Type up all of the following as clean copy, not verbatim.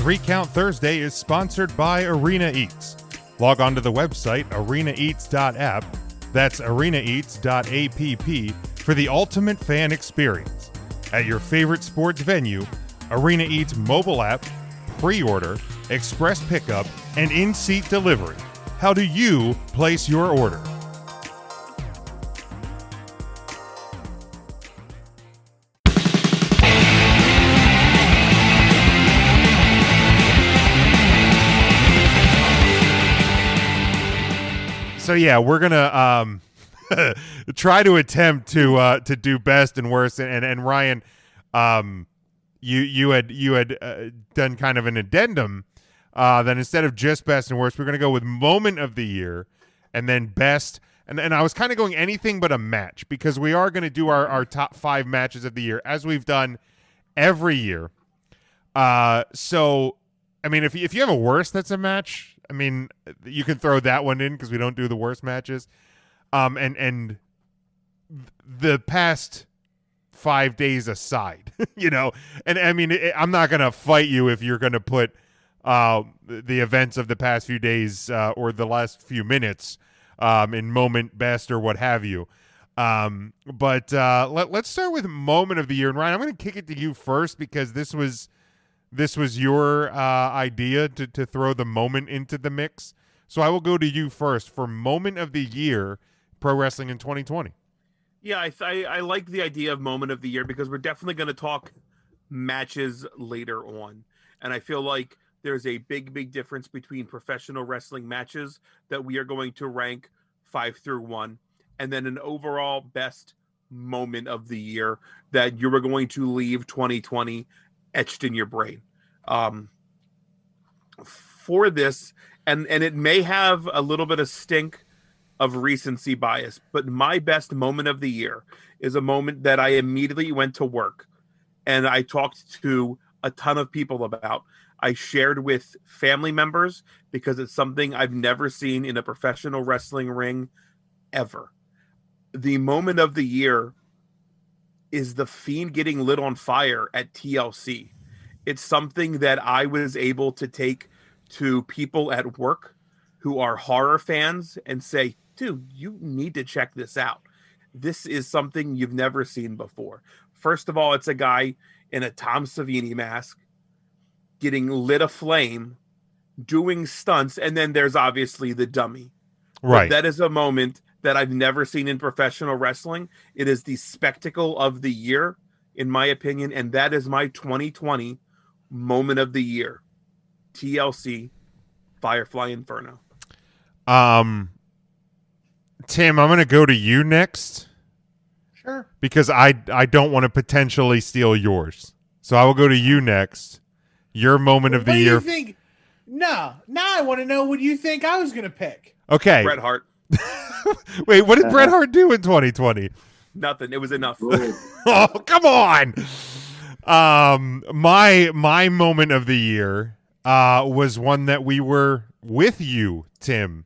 3 Count Thursday is sponsored by Arena Eats. Log on to the website arenaeats.app, that's arenaeats.app, for the ultimate fan experience. At your favorite sports venue, Arena Eats mobile app, pre-order, express pickup, and in-seat delivery. How do you place your order? So yeah, we're gonna try to attempt to do best and worst. And Ryan, you had done kind of an addendum that instead of just best and worst, we're gonna go with moment of the year, and then best. And I was kind of going anything but a match, because we are gonna do our top 5 matches of the year as we've done every year. So I mean, if you have a worst that's a match, I mean, you can throw that one in because we don't do the worst matches. And the past 5 days aside, and I mean, I'm not going to fight you if you're going to put the events of the past few days or the last few minutes in moment best or what have you. But let's start with moment of the year. And Ryan, I'm going to kick it to you first, because this was your idea to throw the moment into the mix. So I will go to you first for moment of the year, pro wrestling in 2020. Yeah, I like the idea of moment of the year, because we're definitely going to talk matches later on. And I feel like there's a big difference between professional wrestling matches that we are going to rank 5 through 1, and then an overall best moment of the year that you were going to leave 2020 etched in your brain. For this, and it may have a little bit of stink of recency bias, but my best moment of the year is a moment that I immediately went to work and I talked to a ton of people about. I shared with family members, because it's something I've never seen in a professional wrestling ring ever. The moment of the year is the Fiend getting lit on fire at TLC. It's something that I was able to take to people at work who are horror fans and say, dude, you need to check this out. This is something you've never seen before. First of all, it's a guy in a Tom Savini mask getting lit aflame, doing stunts, and then there's obviously the dummy. Right. But that is a moment that I've never seen in professional wrestling. It is the spectacle of the year, in my opinion, and that is my 2020 moment of the year. TLC, Firefly Inferno. Tim, I'm going to go to you next. Sure. Because I don't want to potentially steal yours. So I will go to you next. Your moment of the year. What do you think? No. Now I want to know what you think I was going to pick. Okay. Bret Hart. Wait, what did Bret Hart do in 2020? Nothing. It was enough. Oh, come on. My moment of the year was one that we were with you, Tim,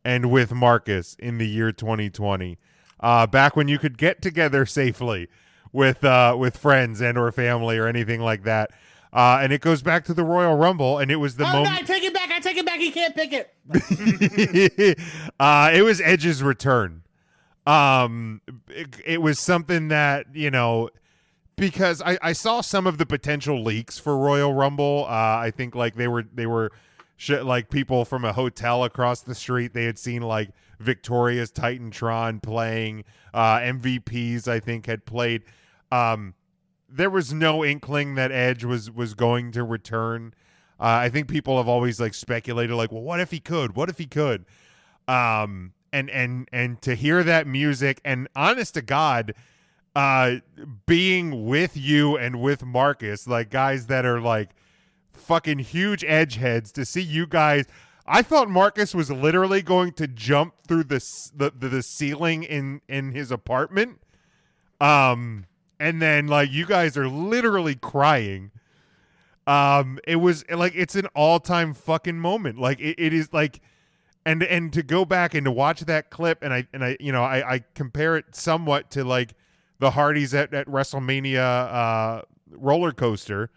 and with Marcus in the year 2020. Back when you could get together safely with friends and or family or anything like that. And it goes back to the Royal Rumble, and it was the moment. No, I take it back. He can't pick it. It was Edge's return. It was something that, because I saw some of the potential leaks for Royal Rumble. I think like they were like people from a hotel across the street. They had seen like Victoria's Titantron playing. MVPs, I think, had played. There was no inkling that Edge was going to return. I think people have always like speculated, like, well, what if he could? What if he could? And to hear that music, and honest to God, being with you and with Marcus, like guys that are like fucking huge Edge heads, to see you guys. I thought Marcus was literally going to jump through the ceiling in his apartment. And then like you guys are literally crying. It was like, it's an all-time fucking moment. Like it is like, and to go back and to watch that clip, and I compare it somewhat to like the Hardys at WrestleMania roller coaster,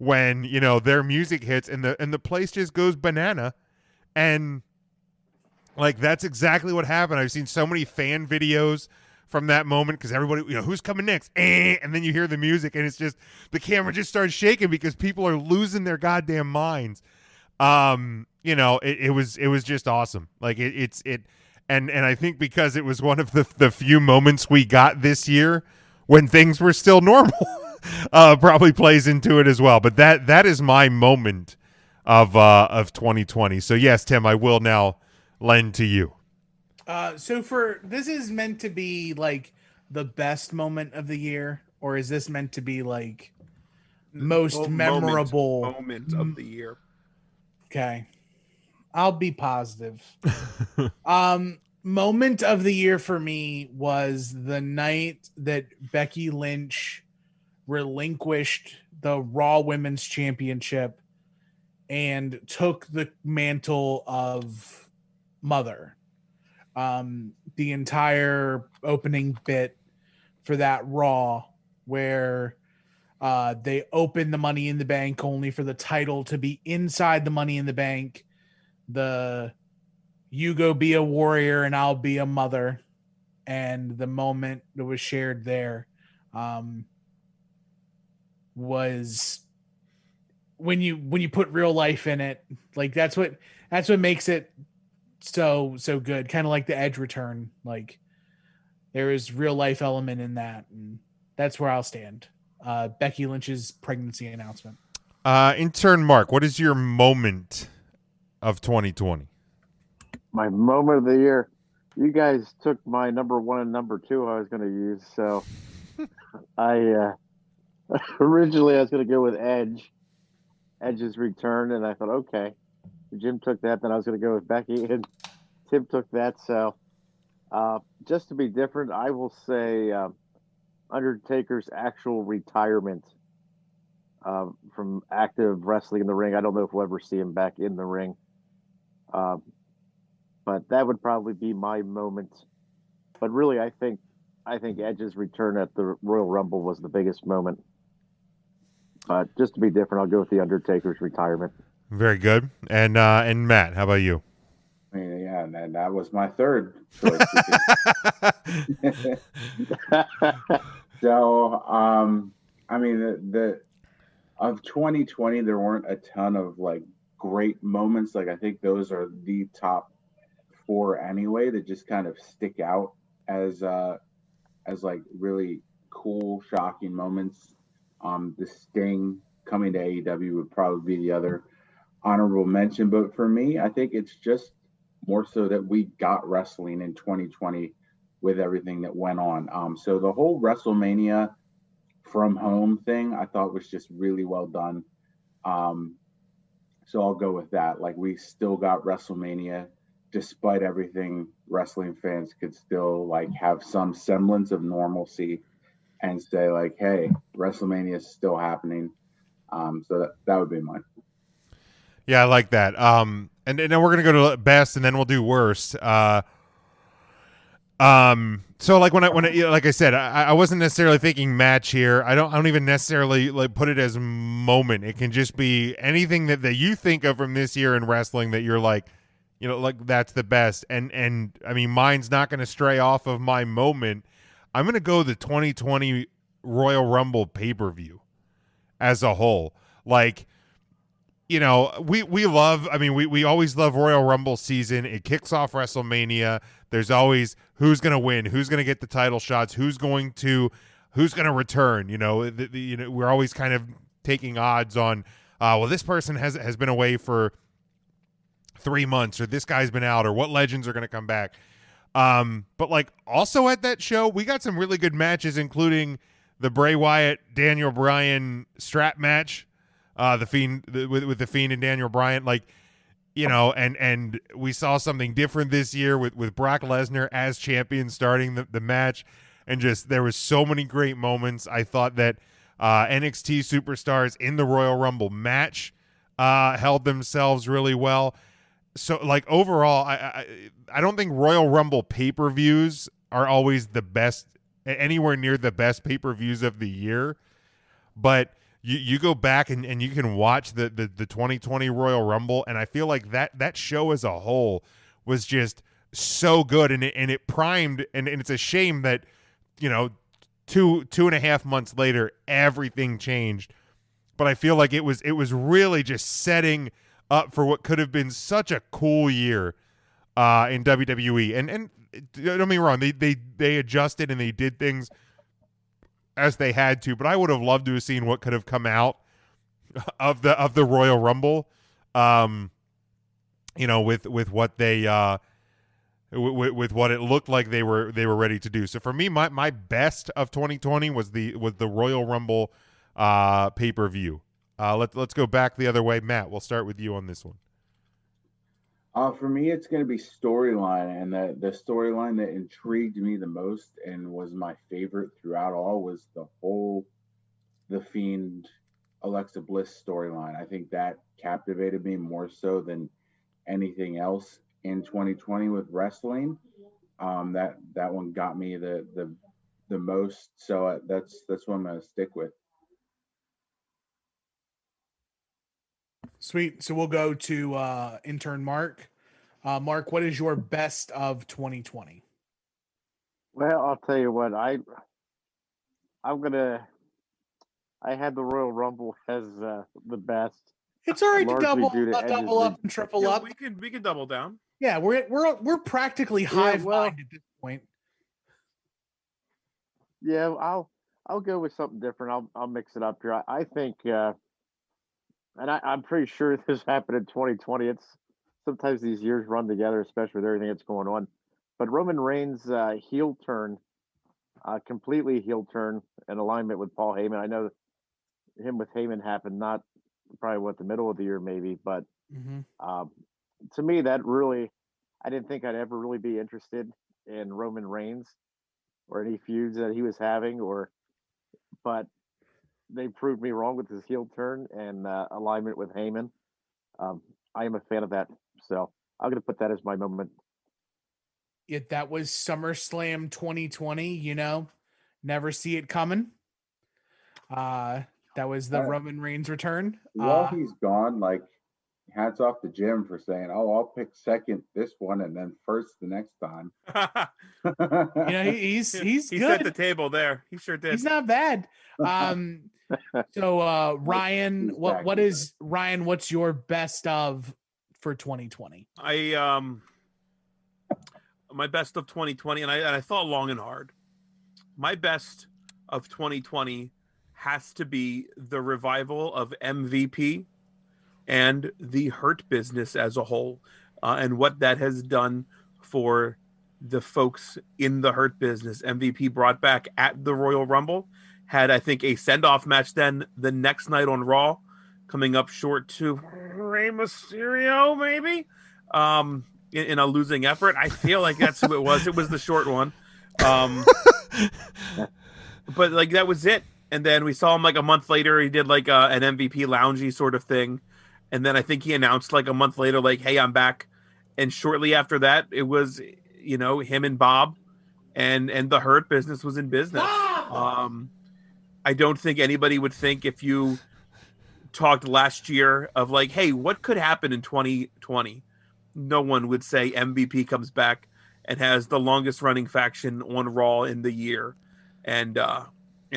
when, their music hits and the place just goes banana. And like, that's exactly what happened. I've seen so many fan videos from that moment because everybody, who's coming next? And then you hear the music and it's just, the camera just starts shaking because people are losing their goddamn minds. It was just awesome. Like and I think because it was one of the few moments we got this year when things were still normal, probably plays into it as well. But that is my moment of 2020. So yes, Tim, I will now lend to you. So this is meant to be like the best moment of the year, or is this meant to be like most memorable moment of the year? Okay, I'll be positive. Moment of the year for me was the night that Becky Lynch relinquished the Raw Women's Championship and took the mantle of Mother. The entire opening bit for that Raw where they opened the Money in the Bank only for the title to be inside the Money in the Bank. You go be a warrior and I'll be a mother. And the moment that was shared there was when you put real life in it. Like that's what makes it so good. Kind of like the Edge return. Like there is real life element in that, and that's where I'll stand. Becky Lynch's pregnancy announcement. Intern Mark, what is your moment of 2020? My moment of the year. You guys took my number 1 and number 2 I was going to use. So I originally I was going to go with Edge's return. And I thought, okay, Jim took that. Then I was going to go with Becky and Tim took that. So just to be different, I will say Undertaker's actual retirement from active wrestling in the ring. I don't know if we'll ever see him back in the ring. But that would probably be my moment. But really, I think Edge's return at the Royal Rumble was the biggest moment. But just to be different, I'll go with the Undertaker's retirement. Very good. And Matt, how about you? Yeah, and that was my third choice. So, I mean, the of 2020, there weren't a ton of like great moments. Like I think those are the top 4 anyway that just kind of stick out as like really cool, shocking moments. The Sting coming to AEW would probably be the other honorable mention, but for me, I think it's just more so that we got wrestling in 2020 with everything that went on. So the whole WrestleMania from home thing I thought was just really well done. So I'll go with that. Like we still got WrestleMania despite everything. Wrestling fans could still like have some semblance of normalcy and say like, hey, WrestleMania is still happening. So that would be mine. Yeah, I like that. And then we're gonna go to best, and then we'll do worst. So like when I like I said, I wasn't necessarily thinking match here. I don't even necessarily like put it as moment. It can just be anything that you think of from this year in wrestling that you're like, like that's the best. And I mean, mine's not going to stray off of my moment. I'm going to go the 2020 Royal Rumble pay-per-view as a whole. Like, we love, I mean, we always love Royal Rumble season. It kicks off WrestleMania. There's always who's going to win, who's going to get the title shots, who's going to return. We're always kind of taking odds on, well, this person has been away for 3 months, or this guy's been out, or what legends are going to come back. But like also at that show, we got some really good matches, including the Bray Wyatt Daniel Bryan strap match, the Fiend with the Fiend and Daniel Bryan, like, and we saw something different this year with Brock Lesnar as champion starting the match, and just there was so many great moments. I thought that NXT superstars in the Royal Rumble match held themselves really well. So like overall, I don't think Royal Rumble pay-per-views are always the best, anywhere near the best pay-per-views of the year, but you go back and you can watch the 2020 Royal Rumble, and I feel like that show as a whole was just so good, and it primed, and it's a shame that, you know, two and a half months later everything changed. But I feel like it was really just setting up for what could have been such a cool year in WWE. And don't get me wrong, they adjusted and they did things as they had to, but I would have loved to have seen what could have come out of the Royal Rumble. You know, with what they with what it looked like they were ready to do. So for me, my best of 2020 was the Royal Rumble pay-per-view. Let's go back the other way. Matt, we'll start with you on this one. For me, it's going to be storyline, and the storyline that intrigued me the most and was my favorite throughout all was the Fiend Alexa Bliss storyline. I think that captivated me more so than anything else in 2020 with wrestling. That one got me the most. So that's what I'm going to stick with. Sweet. So we'll go to intern Mark. Mark, what is your best of 2020? Well, I'll tell you what, I had the Royal Rumble as the best. It's all right to Largely due to double Edge's up and triple Yeah, up. we can double down. Yeah, we're practically hive well- mind at this point. Yeah, I'll go with something different. I'll mix it up here. I think, and I'm pretty sure this happened in 2020. It's sometimes these years run together, especially with everything that's going on. But Roman Reigns' heel turn, completely heel turn in alignment with Paul Heyman. I know him with Heyman happened not probably the middle of the year maybe, but to me that really, I didn't think I'd ever really be interested in Roman Reigns or any feuds that he was having, but they proved me wrong with his heel turn and alignment with Heyman. I am a fan of that, so I'm going to put that as my moment. Yet that was SummerSlam 2020. You know, never see it coming. That was the Roman Reigns return. While he's gone, like, hats off to Jim for saying, "Oh, I'll pick second this one and then first the next time." You know, he's He good. set the table there. He sure did. He's not bad. So Ryan, Ryan? What's your best of for 2020? My best of 2020, and I thought long and hard. My best of 2020 has to be the revival of MVP and the Hurt Business as a whole, and what that has done for the folks in the Hurt Business. MVP brought back at the Royal Rumble, had, I think, a send-off match then the next night on Raw, coming up short to Rey Mysterio, maybe, in a losing effort. I feel like that's who it was. It was the short one. But, like, that was it. And then we saw him, like, a month later. He did, like, an MVP loungy sort of thing. And then I think he announced, like, a month later, like, hey, I'm back. And shortly after that, it was, you know, him and Bob, and the Hurt Business was in business. I don't think anybody would think, if you talked last year of, like, hey, what could happen in 2020? No one would say MVP comes back and has the longest running faction on Raw in the year, and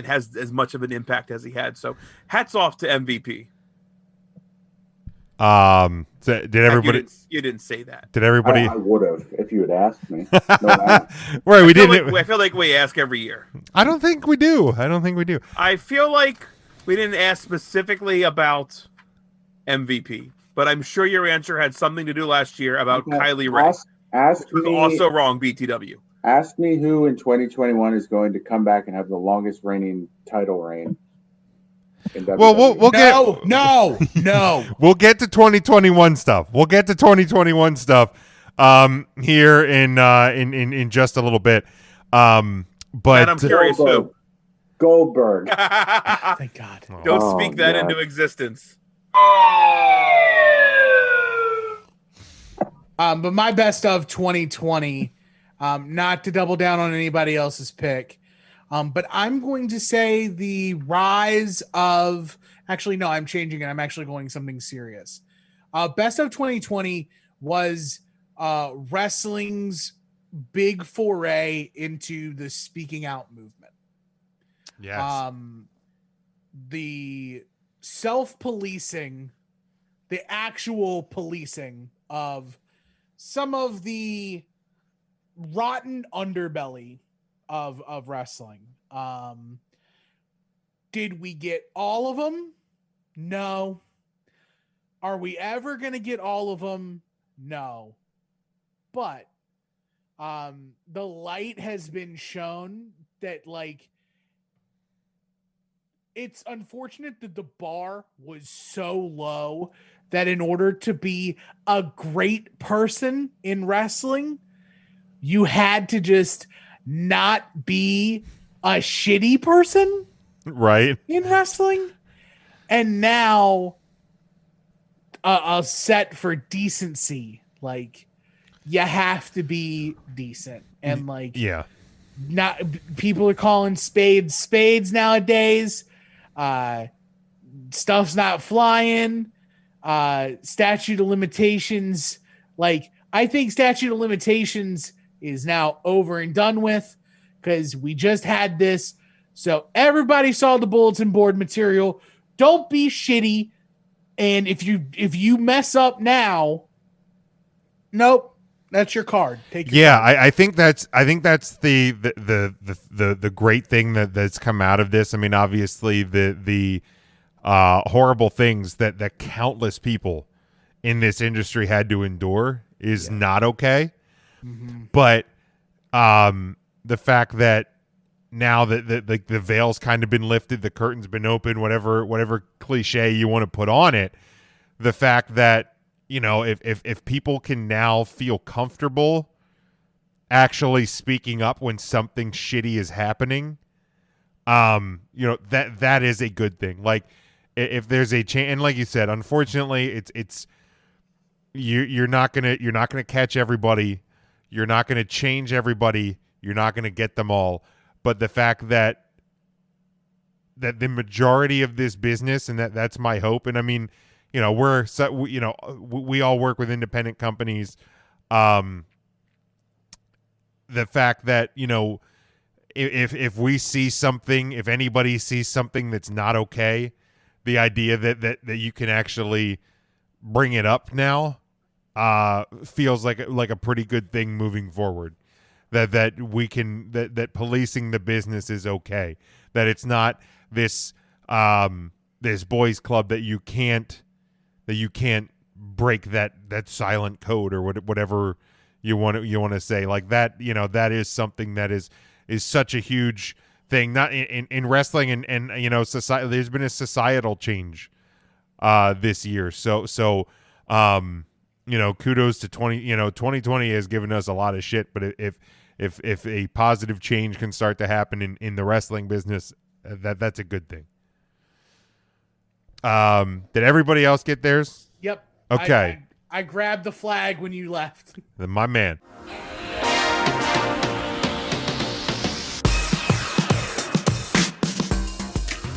has as much of an impact as he had. So hats off to MVP. So did everybody? You didn't say that. Did everybody? I would have if you had asked me. No, Right, we didn't. I feel like we ask every year. I don't think we do. I feel like we didn't ask specifically about MVP, but I'm sure your answer had something to do last year about Kylie Ray. Ask Which was me, also wrong, BTW. Ask me who in 2021 is going to come back and have the longest reigning title reign. Well, we'll get No. we'll get to 2021 stuff. Here in just a little bit. But I'm curious who. Goldberg. Thank God. Don't speak that God. into existence. But my best of 2020, not to double down on anybody else's pick, But I'm going to say the rise of. Actually, no, I'm changing it. I'm actually going something serious. Best of 2020 was wrestling's big foray into the speaking out movement. Yes. The self-policing, the actual policing of some of the rotten underbelly of wrestling. Did we get all of them? No. Are we ever going to get all of them? No. But the light has been shown that, like, it's unfortunate that the bar was so low that in order to be a great person in wrestling, you had to just not be a shitty person Right. in wrestling. And now a set for decency, like, you have to be decent. And like, Yeah. not people are calling spades nowadays. Stuff's not flying. Statute of limitations. Like, I think statute of limitations is now over and done with because we just had this. So everybody saw the bulletin board material. Don't be shitty. And if you mess up now, nope. That's your card. Take your card. I think that's the great thing that's come out of this. I mean, obviously the horrible things that countless people in this industry had to endure is not okay. Mm-hmm. But the fact that now that the veil's kind of been lifted, the curtain's been open, whatever cliche you want to put on it, the fact that, you know, if people can now feel comfortable actually speaking up when something shitty is happening, you know, that is a good thing. Like, if there's a change, and like you said, unfortunately, you're not gonna catch everybody, you're not gonna change everybody, you're not gonna get them all. But the fact that the majority of this business, and that's my hope, and I mean, you know, we all work with independent companies. The fact that, you know, if we see something, if anybody sees something that's not okay, the idea that you can actually bring it up now feels like a pretty good thing moving forward. That we can that policing the business is okay. That it's not this this boys club that you can't break that silent code or whatever you want to say. Like that, you know, that is something that is such a huge thing, not in wrestling, and you know, society. There's been a societal change this year. So you know, kudos to 2020 has given us a lot of shit, but if a positive change can start to happen in the wrestling business, that's a good thing. Did everybody else get theirs? Yep. Okay. I grabbed the flag when you left. Then my man.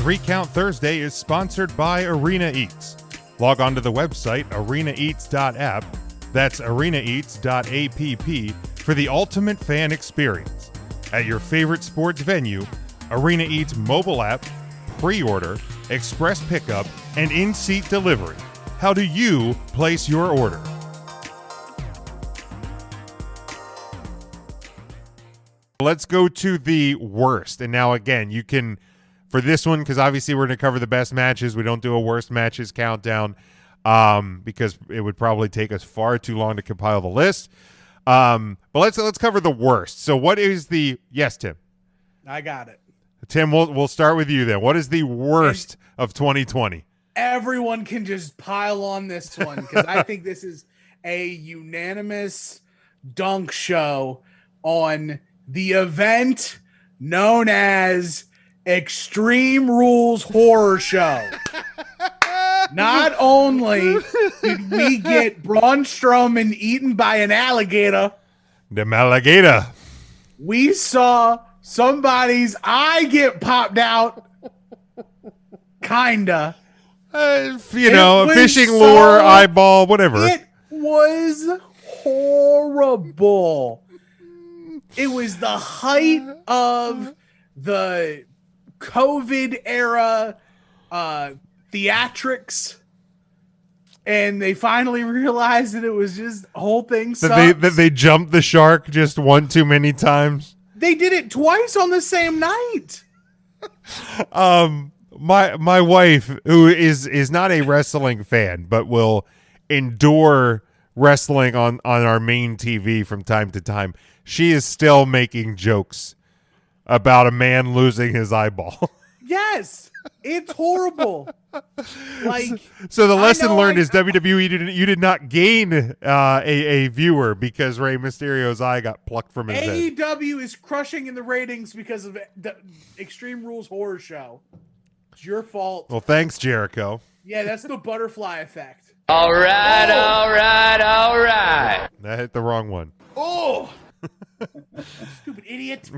Three Count Thursday is sponsored by Arena Eats. Log on to the website arenaeats.app. That's arenaeats.app for the ultimate fan experience. At your favorite sports venue, Arena Eats mobile app, pre-order, express pickup, and in-seat delivery. How do you place your order? Let's go to the worst. And now, again, you can, for this one, because obviously we're going to cover the best matches. We don't do a worst matches countdown because it would probably take us far too long to compile the list. But let's cover the worst. So what is the, yes, Tim? I got it. Tim, we'll start with you then. What is the worst of 2020? Everyone can just pile on this one because I think this is a unanimous dunk show on the event known as Extreme Rules Horror Show. Not only did we get Braun Strowman eaten by an alligator, The alligator. we saw somebody's eye get popped out. Kinda. You know, a was fishing so- lure, eyeball, whatever. It was horrible. It was the height of the COVID era theatrics. And they finally realized that it was just whole thing sucks. That they jumped the shark just one too many times. They did it twice on the same night. My wife, who is not a wrestling fan, but will endure wrestling on our main TV from time to time, she is still making jokes about a man losing his eyeball. Yes, it's horrible. Like, So the lesson know, learned I- is WWE you did not gain a viewer because Rey Mysterio's eye got plucked from his head. AEW is crushing in the ratings because of the Extreme Rules horror show. It's your fault. Well, thanks, Jericho. Yeah, that's the butterfly effect. All right, all right, all right. That hit the wrong one. Oh, stupid idiot.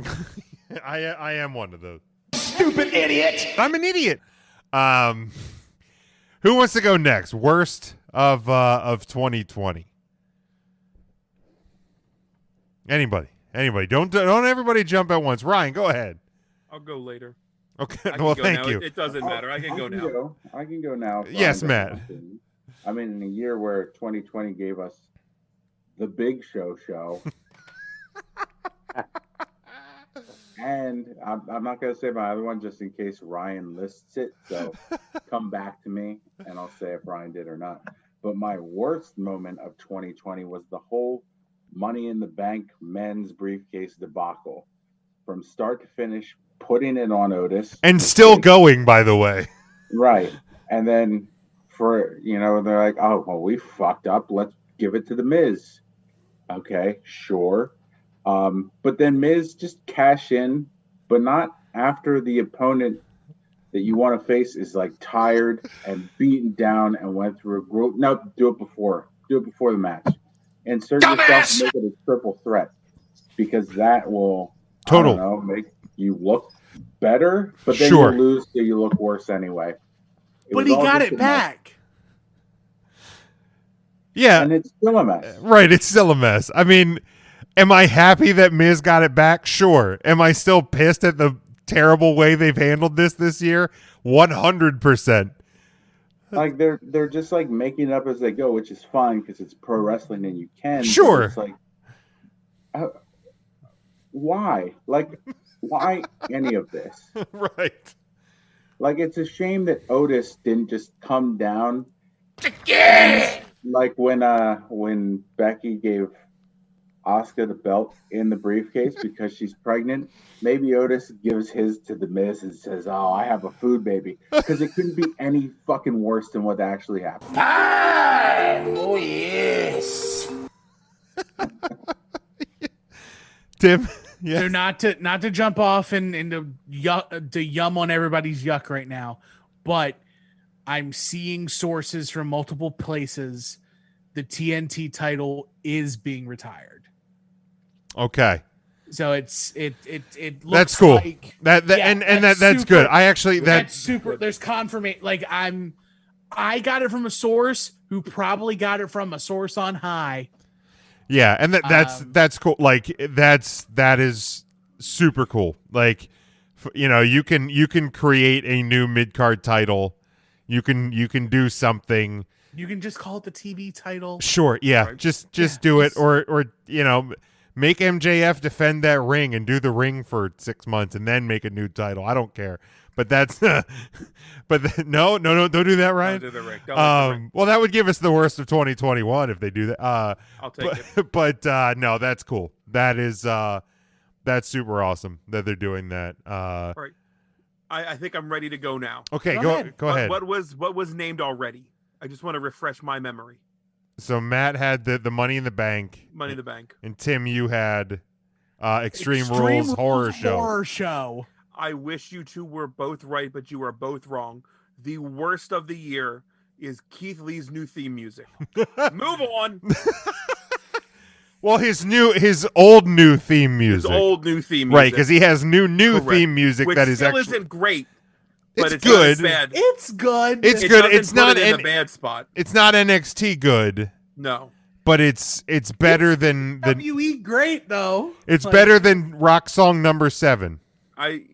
I am one of those. Stupid idiot. I'm an idiot. Who wants to go next? Worst of 2020. Anybody? Don't everybody jump at once. Ryan, go ahead. I'll go later. Okay. I can Well, go thank now. you. It doesn't matter. I can go now. I can go now. if Yes, Ryan Matt. doesn't want to. I mean, in a year where 2020 gave us the Big Show, and I'm not going to say my other one just in case Ryan lists it. So come back to me, and I'll say if Ryan did or not. But my worst moment of 2020 was the whole Money in the Bank men's briefcase debacle, from start to finish, putting it on Otis. And still going, by the way. Right. And then they're like, oh, well, we fucked up. Let's give it to The Miz. Okay, sure. But then Miz just cash in, but not after the opponent that you want to face is like tired and beaten down and went through a group. No, do it before the match. Insert yourself and make it a triple threat, because that will make you look better, but then Sure. you lose so you look worse anyway. But he got it back. Yeah. And it's still a mess. Right. It's still a mess. I mean, am I happy that Miz got it back? Sure. Am I still pissed at the terrible way they've handled this year? 100%. Like they're just like making it up as they go, which is fine because it's pro wrestling and you can. Sure. It's like, why? Like, why any of this? Right. Like, it's a shame that Otis didn't just come down. And, like when Becky gave Asuka the belt in the briefcase because she's pregnant, maybe Otis gives his to The Miz and says, oh, I have a food baby. Because it couldn't be any fucking worse than what actually happened. Oh, yes. Tim? Yeah. So not to jump off and to yum on everybody's yuck right now, but I'm seeing sources from multiple places the TNT title is being retired. Okay. So it looks That's cool. like That's super- good. I actually that's super. There's confirmation. Like I got it from a source who probably got it from a source on high. Yeah, and that's cool. Like that is super cool. Like you can create a new mid-card title. You can do something. You can just call it the TV title. Sure, yeah. Right. Just do it, or make MJF defend that ring and do the ring for 6 months and then make a new title. I don't care. But that's no, don't do that, Ryan. Don't do the ring. Don't do the ring. Well, that would give us the worst of 2021 if they do that. I'll take it. But no, that's cool. That is that's super awesome that they're doing that. All right. I think I'm ready to go now. Okay, Go go ahead. ahead. What was named already? I just want to refresh my memory. So Matt had the Money in the Bank. Money in the Bank. And Tim, you had Extreme Rules Horror Show. Horror Show. I wish you two were both right, but you are both wrong. The worst of the year is Keith Lee's new theme music. Move on. Well, his old new theme music. His old new theme music. Right, because he has new Correct. theme music Which that is still actually isn't great, but it's it's not good. as bad. It's good. It's It good. doesn't It's put not it in an- a bad spot. It's not NXT good, No. but it's better than WE great though. it's Like, better than Rock Song number 7.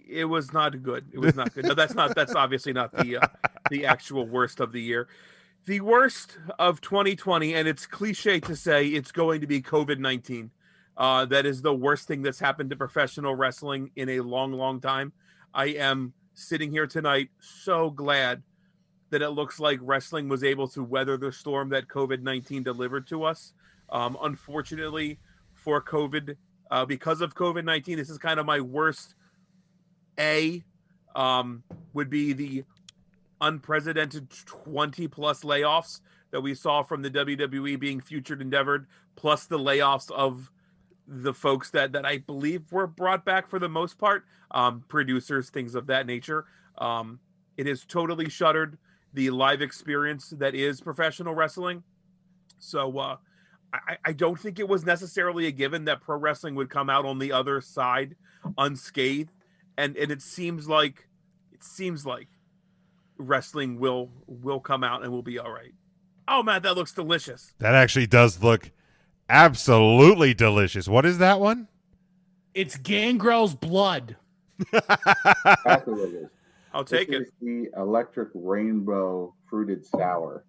It was not good. It was not good. No, that's obviously not the actual worst of the year. The worst of 2020, and it's cliche to say it's going to be COVID-19. That is the worst thing that's happened to professional wrestling in a long, long time. I am sitting here tonight so glad that it looks like wrestling was able to weather the storm that COVID-19 delivered to us. Unfortunately for COVID, because of COVID-19, this is kind of my worst would be the unprecedented 20 plus layoffs that we saw from the WWE being future endeavored, plus the layoffs of the folks that I believe were brought back for the most part, producers, things of that nature. It has totally shuttered the live experience that is professional wrestling. So I don't think it was necessarily a given that pro wrestling would come out on the other side unscathed. And it seems like wrestling will come out and will be all right. Oh man, that looks delicious. That actually does look absolutely delicious. What is that one? It's Gangrel's blood. That's what it is. I'll take This it. is the electric rainbow fruited sour.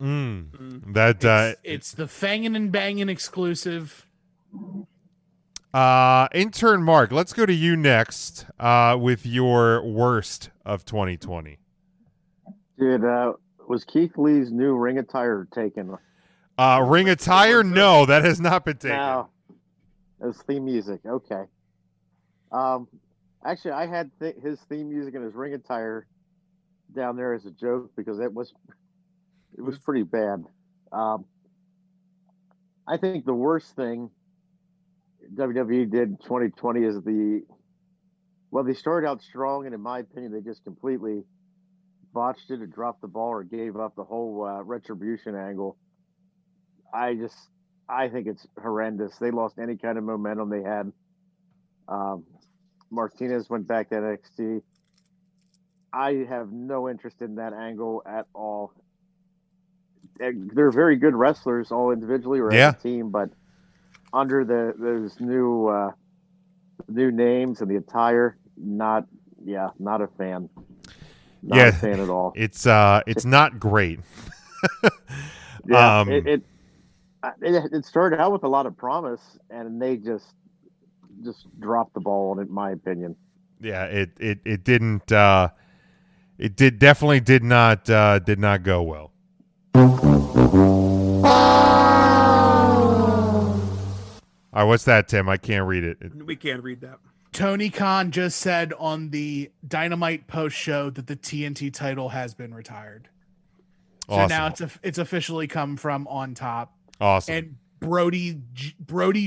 That It's the Fangin' and Bangin' exclusive. intern Mark, let's go to you next with your worst of 2020. Dude, was Keith Lee's new ring attire taken? Ring attire? No, that has not been taken. No. It was theme music. Okay. Actually, I had his theme music and his ring attire down there as a joke because it was pretty bad. I think the worst thing WWE did in 2020 is they started out strong, and in my opinion, they just completely botched it or dropped the ball or gave up the whole retribution angle. I think it's horrendous. They lost any kind of momentum they had. Martinez went back to NXT. I have no interest in that angle at all. They're very good wrestlers, all individually or as a team, but under those new names and the attire, not a fan. Not a fan at all. It's not great. Yeah, it started out with a lot of promise, and they just dropped the ball on it, in my opinion. Yeah, it didn't. Definitely did not go well. All right, what's that, Tim? I can't read it. We can't read that. Tony Khan just said on the Dynamite post show that the TNT title has been retired. Awesome. So now it's officially come from On Top. Awesome. And Brody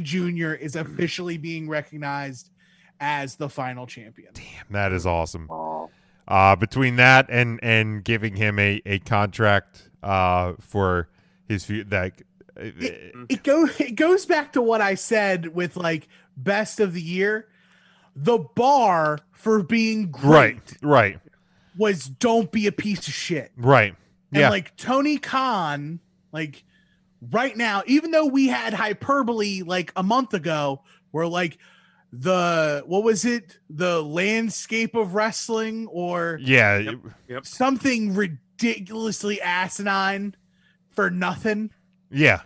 Jr. is officially being recognized as the final champion. Damn, that is awesome. Oh. Between that and giving him a contract for his It goes back to what I said with like best of the year. The bar for being great right was don't be a piece of shit. Right. And like Tony Khan, like right now, even though we had hyperbole like a month ago, where like the landscape of wrestling or Yep. something ridiculously asinine for nothing. Yeah.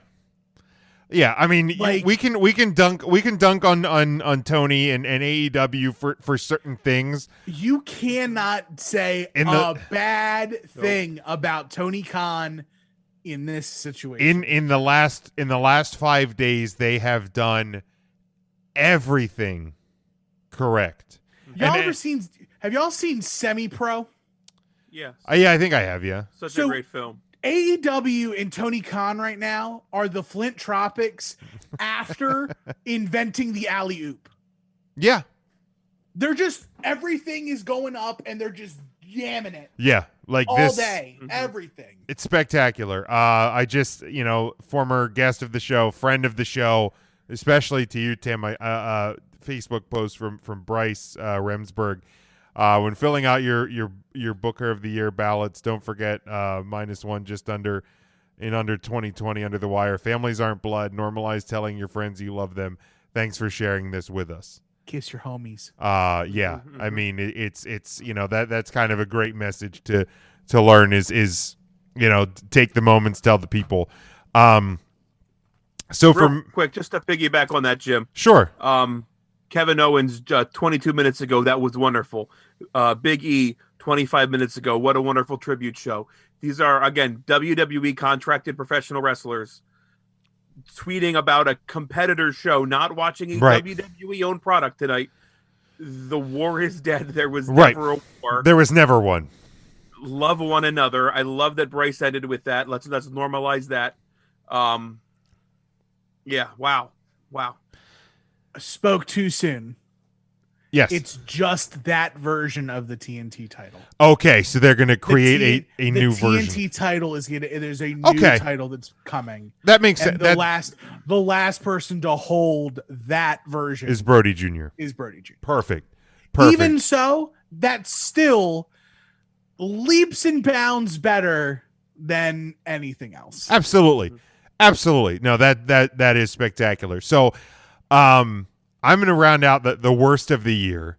I mean, Like- we can dunk on Tony and AEW for certain things. You cannot say a bad thing about Tony Khan in this situation. In the last 5 days, they have done everything correct. Have y'all seen Semi Pro? Yes. Yeah, I think I have. Yeah. Such a great film. AEW and Tony Khan right now are the Flint Tropics after inventing the alley oop. Yeah. They're just everything is going up and they're just jamming it Yeah. Like all this. day. Everything. It's spectacular. I just, former guest of the show, friend of the show, especially to you, Tim. Facebook post from Bryce Remsburg. When filling out your Booker of the Year ballots, don't forget -1 just under 2020 under the wire. Families aren't blood. Normalize telling your friends you love them. Thanks for sharing this with us. Kiss your homies. Yeah. I mean, it's that's kind of a great message to learn is take the moments, tell the people. So Real quick, just to piggyback on that, Jim. Sure. Kevin Owens 22 minutes ago, that was wonderful. Big E 25 minutes ago, what a wonderful tribute show. These are, again, WWE contracted professional wrestlers tweeting about a competitor show, not watching a WWE owned product tonight. The war is dead. There was never a war. There was never one. Love one another. I love that Bryce ended with that. Let's normalize that. Yeah. Wow. Spoke too soon. Yes. It's just that version of the TNT title. Okay, so they're going to create a new version. The TNT title is there's a new title that's coming. That makes sense. The last person to hold that version is Brody Jr. Perfect. Perfect. Even so, that's still leaps and bounds better than anything else. Absolutely. No, that is spectacular. So, I'm going to round out the worst of the year,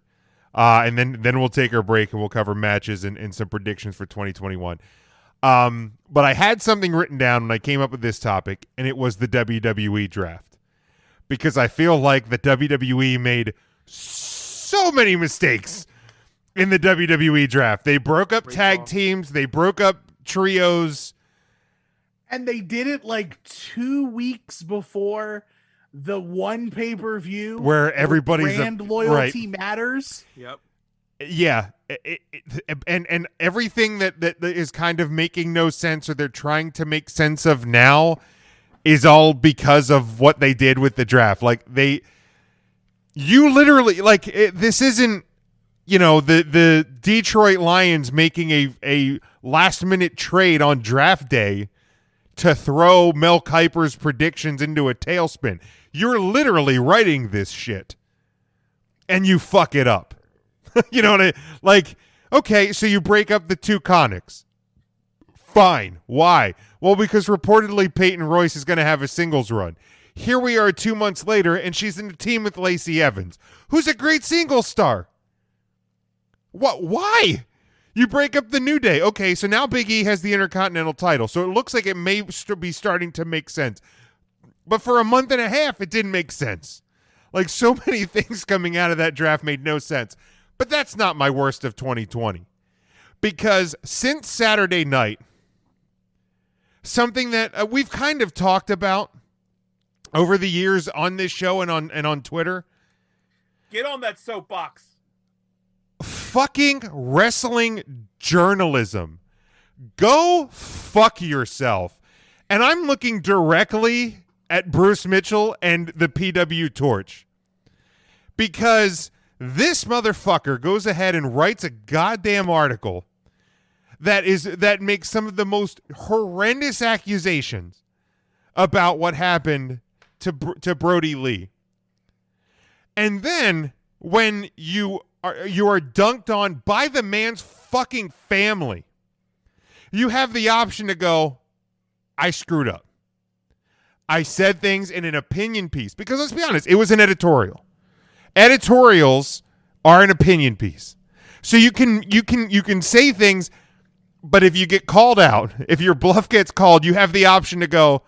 and then we'll take our break and we'll cover matches and some predictions for 2021. But I had something written down when I came up with this topic, and it was the WWE draft, because I feel like the WWE made so many mistakes in the WWE draft. They broke up tag teams. They broke up trios. And they did it like 2 weeks before the one pay-per-view where everybody's brand loyalty matters. Yep. Yeah. And everything that is kind of making no sense or they're trying to make sense of now is all because of what they did with the draft. Like you literally this isn't, the Detroit Lions making a last minute trade on draft day to throw Mel Kiper's predictions into a tailspin. You're literally writing this shit and you fuck it up. You know what I mean? Like, okay, so you break up the two Conics. Fine. Why? Well, because reportedly Peyton Royce is going to have a singles run. Here we are 2 months later and she's in a team with Lacey Evans, who's a great singles star. What? Why? You break up the New Day. Okay, so now Big E has the Intercontinental title, so it looks like it may be starting to make sense. But for a month and a half, it didn't make sense. Like, so many things coming out of that draft made no sense. But that's not my worst of 2020. Because since Saturday night, something that we've kind of talked about over the years on this show and on Twitter. Get on that soapbox. Fucking wrestling journalism. Go fuck yourself. And I'm looking directly at Bruce Mitchell and the PW Torch, because this motherfucker goes ahead and writes a goddamn article that makes some of the most horrendous accusations about what happened to Brody Lee. And then when you are dunked on by the man's fucking family, you have the option to go, I screwed up. I said things in an opinion piece, because let's be honest, it was an editorial. Editorials are an opinion piece. So you can say things, but if you get called out, if your bluff gets called, you have the option to go,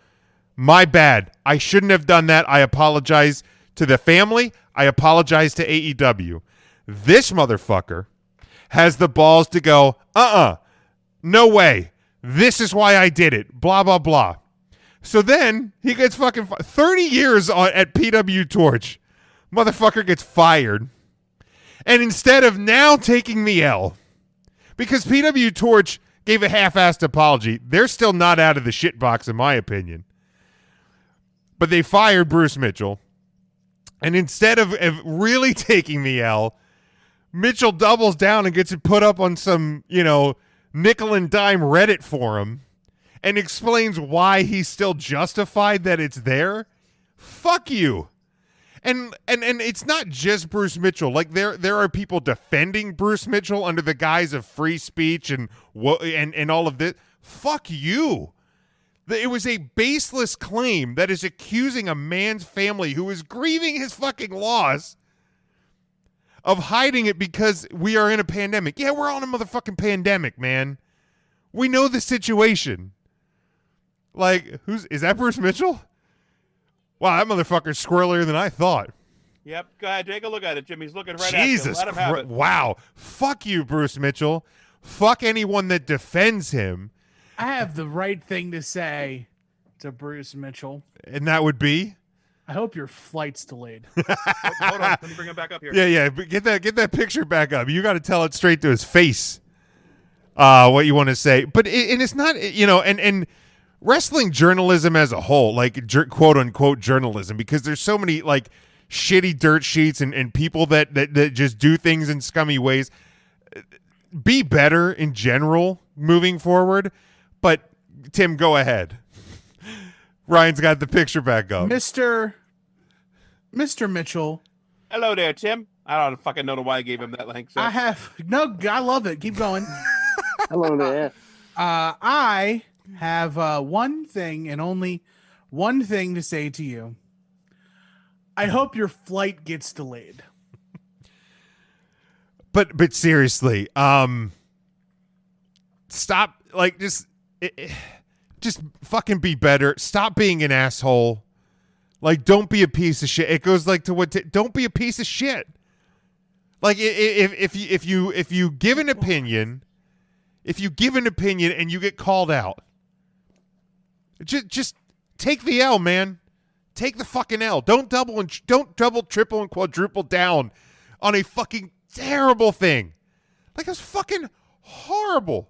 my bad. I shouldn't have done that. I apologize to the family. I apologize to AEW. This motherfucker has the balls to go, no way. This is why I did it. Blah, blah, blah. So then he gets fucking 30 years at PW Torch. Motherfucker gets fired. And instead of now taking the L, because PW Torch gave a half-assed apology, they're still not out of the shitbox in my opinion. But they fired Bruce Mitchell. And instead of really taking the L, Mitchell doubles down and gets it put up on some, nickel and dime Reddit forum and explains why he's still justified that it's there. Fuck you. And it's not just Bruce Mitchell. Like there are people defending Bruce Mitchell under the guise of free speech and all of this. Fuck you. It was a baseless claim that is accusing a man's family who is grieving his fucking loss of hiding it because we are in a pandemic. Yeah, we're all in a motherfucking pandemic, man. We know the situation. Like, is that Bruce Mitchell? Wow, that motherfucker's squirrelier than I thought. Yep, go ahead, take a look at it, Jim. He's looking right Jesus at you. Let him have it. Wow. Fuck you, Bruce Mitchell. Fuck anyone that defends him. I have the right thing to say to Bruce Mitchell. And that would be? I hope your flight's delayed. Hold on, let me bring him back up here. Yeah. Get that picture back up. You got to tell it straight to his face. What you want to say. But it's not, and wrestling journalism as a whole, like quote unquote journalism, because there's so many like shitty dirt sheets and people that just do things in scummy ways. Be better in general moving forward. But Tim, go ahead. Ryan's got the picture back up. Mr. Mitchell. Hello there, Tim. I don't fucking know why I gave him that link. So. I love it. Keep going. Hello there. I have one thing and only one thing to say to you. I hope your flight gets delayed. But seriously, stop. Like just fucking be better. Stop being an asshole. Like, don't be a piece of shit. It goes like to don't be a piece of shit. Like if you give an opinion, and you get called out, just take the L, man. Take the fucking L. Don't double, triple, and quadruple down on a fucking terrible thing. Like, it was fucking horrible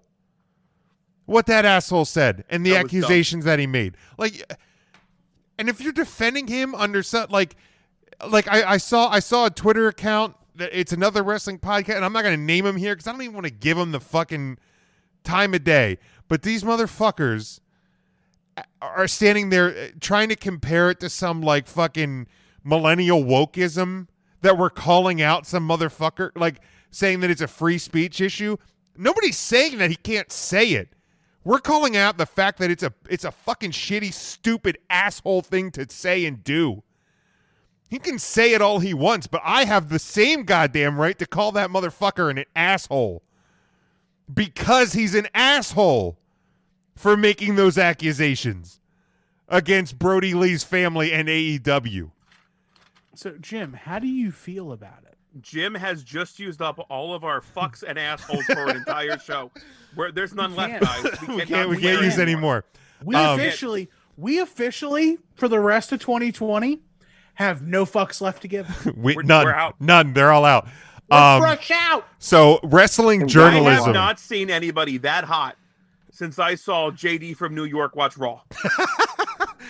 what that asshole said and the accusations that he made. Like, and if you're defending him under like I saw a Twitter account that it's another wrestling podcast, and I'm not going to name him here because I don't even want to give him the fucking time of day. But these motherfuckers are standing there trying to compare it to some like fucking millennial wokeism that we're calling out some motherfucker, like saying that it's a free speech issue. Nobody's saying that he can't say it. We're calling out the fact that it's a fucking shitty, stupid asshole thing to say and do. He can say it all he wants, but I have the same goddamn right to call that motherfucker an asshole because he's an asshole for making those accusations against Brody Lee's family and AEW. So, Jim, how do you feel about it? Jim has just used up all of our fucks and assholes for an entire show. Where there's none left, guys. We can't use any more. We officially, for the rest of 2020, have no fucks left to give. We're out. None. They're all out. We're fresh out. So wrestling journalism. I have not seen anybody that hot since I saw JD from New York watch Raw.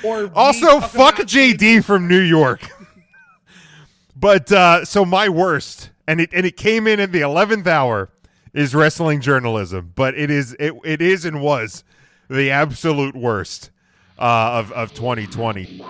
Or also, fuck JD from New York. But so my worst, and it came in at the 11th hour, is wrestling journalism. But it is and was the absolute worst of 2020.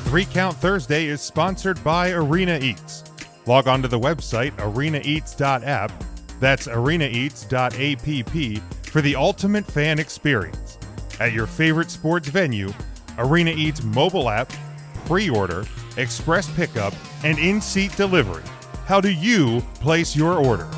Three Count Thursday is sponsored by Arena Eats. Log on to the website arenaeats.app, that's arenaeats.app, for the ultimate fan experience. At your favorite sports venue, Arena Eats mobile app, pre-order, express pickup, and in-seat delivery. How do you place your order?